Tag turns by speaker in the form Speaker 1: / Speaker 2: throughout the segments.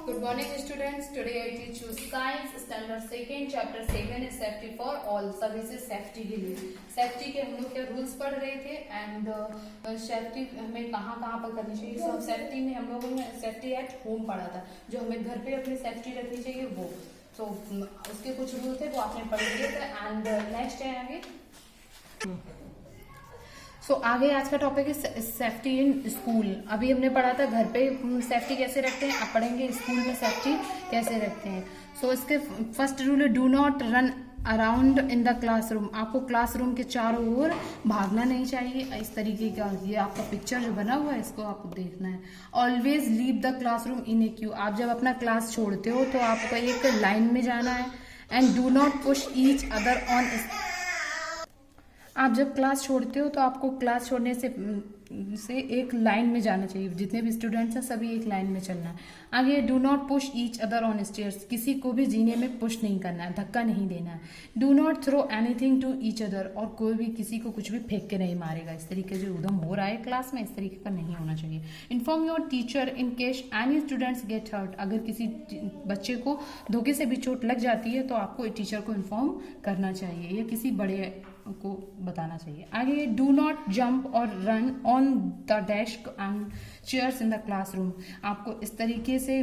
Speaker 1: Good morning students. Today I teach you science standard second chapter 7 is safety for all. सभी से safety के लिए safety के हम लोग क्या रूल्स पढ़ रहे थे एंड सेफ्टी हमें कहाँ कहाँ पर करनी चाहिए। सब सेफ्टी में हम लोगों ने सेफ्टी एट होम पढ़ा था, जो हमें घर पे अपनी सेफ्टी रखनी चाहिए वो। तो उसके कुछ रूल थे वो आपने पढ़ लिए थे एंड नेक्स्ट है आगे। आगे आज का टॉपिक है सेफ्टी इन स्कूल। अभी हमने पढ़ा था घर पे सेफ्टी कैसे रखते हैं, अब पढ़ेंगे स्कूल में सेफ्टी कैसे रखते हैं। इसके फर्स्ट रूल है do not run around in the classroom. आपको क्लासरूम के चारों ओर भागना नहीं चाहिए। इस तरीके का ये आपका पिक्चर जो बना हुआ है इसको आपको देखना है। Always leave the classroom in A Q. आप जब अपना क्लास छोड़ते हो तो आपको एक लाइन में जाना है। And do not push each other on. आप जब क्लास छोड़ते हो तो आपको क्लास छोड़ने से एक लाइन में जाना चाहिए। जितने भी स्टूडेंट्स हैं सभी एक लाइन में चलना है। आगे do not push each other on stairs. किसी को भी जीने में पुश नहीं करना है, धक्का नहीं देना है। Do not throw anything to each other. और कोई भी किसी को कुछ भी फेंक के नहीं मारेगा। इस तरीके से उधम हो रहा है क्लास में, इस तरीके का नहीं होना चाहिए। Inform your teacher in case any students get hurt. अगर किसी बच्चे को धोखे से भी चोट लग जाती है तो आपको टीचर को इन्फॉर्म करना चाहिए या किसी बड़े को बताना चाहिए। आगे डू नॉट जंप और run on the desk and chairs in the classroom. आपको इस तरीके से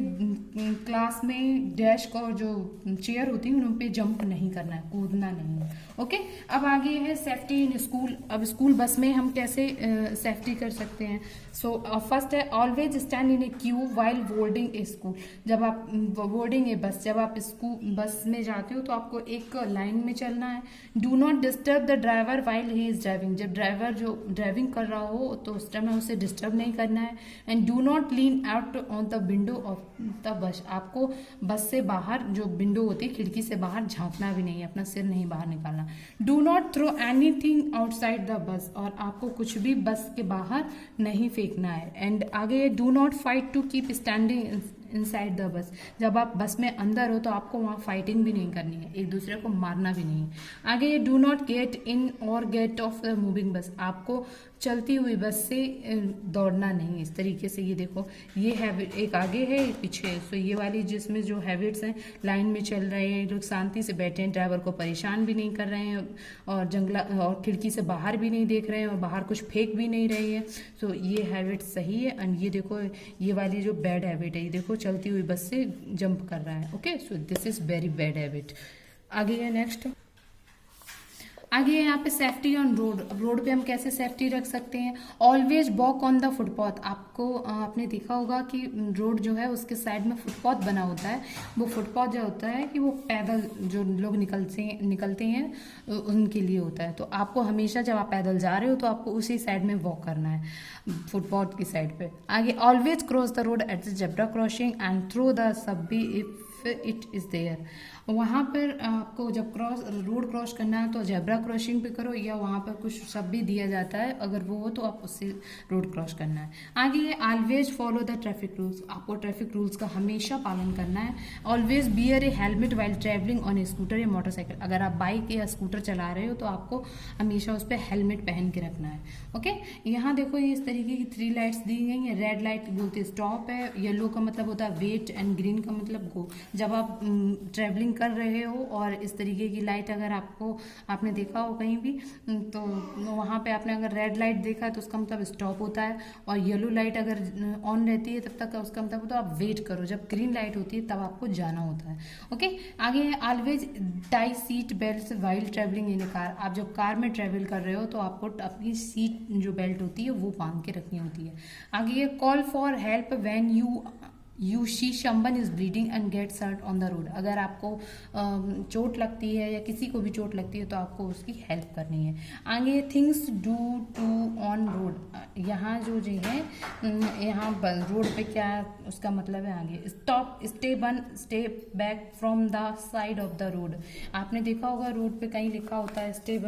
Speaker 1: क्लास में डेस्क और जो चेयर होती है उन पे जंप नहीं करना है, कूदना नहीं है। ओके, अब आगे है सेफ्टी इन स्कूल। अब स्कूल बस में हम कैसे सेफ्टी कर सकते हैं। फर्स्ट है always stand in A Q while boarding A school. जब आप बोर्डिंग ए बस, जब आप स्कूल बस में जाते हो तो आपको एक लाइन में चलना है। Do not disturb the driver while he is driving. जब ड्राइवर जो ड्राइविंग कर रहा हो तो उस टाइम उसे डिस्टर्ब नहीं करना है। And do not lean out on the window of the bus. आपको बस से बाहर जो विंडो होती है खिड़की से बाहर झांकना भी नहीं है, अपना सिर नहीं बाहर निकालना। Do not throw anything outside the bus. और आपको कुछ भी बस के बाहर नहीं फेंकना है। एंड आगे do not fight to keep standing inside the bus. जब आप बस में अंदर हो तो आपको वहाँ फाइटिंग भी नहीं करनी है, एक दूसरे को मारना भी नहीं है। आगे डू नॉट गेट इन और गेट ऑफ द मूविंग बस। आपको चलती हुई बस से दौड़ना नहीं। इस तरीके से ये देखो, ये हैबिट एक आगे है एक पीछे है। ये वाली जिसमें जो हैबिट्स हैं, लाइन में चल रहे हैं लोग, शांति से बैठे हैं, ड्राइवर को परेशान भी नहीं कर रहे हैं और जंगला और खिड़की से बाहर भी नहीं देख रहे हैं और बाहर कुछ फेंक भी नहीं रहे हैं। ये हैबिट सही है। एंड ये देखो, ये वाली जो बैड हैबिट है, ये देखो चलती हुई बस से जंप कर रहा है। Okay, this is very bad habit. आगे है नेक्स्ट, आगे यहाँ पे सेफ्टी ऑन रोड। रोड पे हम कैसे सेफ्टी रख सकते हैं। Always walk on the footpath. आपको आपने देखा होगा कि रोड जो है उसके साइड में फुटपाथ बना होता है। वो फुटपाथ जो होता है कि वो पैदल जो लोग निकलते हैं उनके लिए होता है। तो आपको हमेशा जब आप पैदल जा रहे हो तो आपको उसी साइड में वॉक करना है, फुटपाथ की साइड पे। आगे always cross the road at the zebra crossing and throw the सब्बी इफ इट इज देयर। वहाँ पर आपको जब रोड क्रॉस करना है तो जेब्रा क्रॉसिंग पे करो, या वहाँ पर कुछ सब भी दिया जाता है, अगर वो हो तो आप उससे रोड क्रॉस करना है। आगे है always follow the traffic rules. आपको ट्रैफिक रूल्स का हमेशा पालन करना है। Always bear a helmet while travelling on a scooter या मोटरसाइकिल। अगर आप बाइक या स्कूटर चला रहे हो तो आपको हमेशा उस पर हेलमेट पहन के रखना है। ओके, यहाँ देखो ये इस तरीके की 3 लाइट्स दी गई हैं। रेड लाइट बोलते स्टॉप है, येलो का मतलब होता है वेट एंड ग्रीन का मतलब गो। जब आप ट्रैवलिंग कर रहे हो और इस तरीके की लाइट अगर आपने देखा हो कहीं भी तो वहाँ पे आपने अगर रेड लाइट देखा है तो उसका मतलब स्टॉप होता है, और येलो लाइट अगर ऑन रहती है तब तक उसका मतलब तो आप वेट करो। जब ग्रीन लाइट होती है तब आपको जाना होता है। ओके, आगे है always tie seat belt while travelling in A car. आप जब कार में ट्रेवल कर रहे हो तो आपको अपनी सीट जो बेल्ट होती है वो बांध के रखनी होती है। आगे है call for help when you see someone is bleeding and gets hurt on the road. अगर आपको चोट लगती है या किसी को भी चोट लगती है तो आपको उसकी हेल्प करनी है। आगे things do to on road. यहाँ जो है यहाँ रोड पे क्या उसका मतलब है। आगे stop, stay back from the side of the road. आपने देखा होगा रोड पे कहीं लिखा होता है stay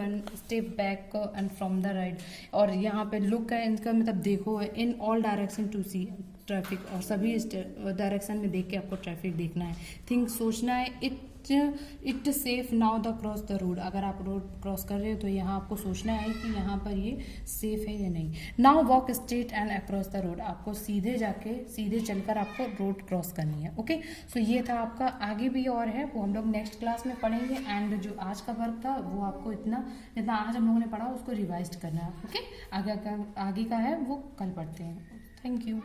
Speaker 1: back and from the right. और यहाँ पे लुक है, इनका मतलब देखो है in all direction to see. Traffic, और सभी डायरेक्शन में देख के आपको ट्रैफिक देखना है। थिंक, सोचना है, it safe now the cross the road. अगर आप रोड क्रॉस कर रहे हो तो यहाँ आपको सोचना है कि यहाँ पर ये सेफ है या नहीं। Now walk straight and across the road, आपको सीधे चलकर आपको रोड क्रॉस करनी है। ओके, सो ये था आपका। आगे भी और है, वो हम लोग नेक्स्ट क्लास में पढ़ेंगे। एंड जो आज का वर्क था वो आपको इतना आज हम लोगों ने पढ़ा उसको रिवाइज करना है। ओके, आगे का है वो कल पढ़ते हैं। Thank you.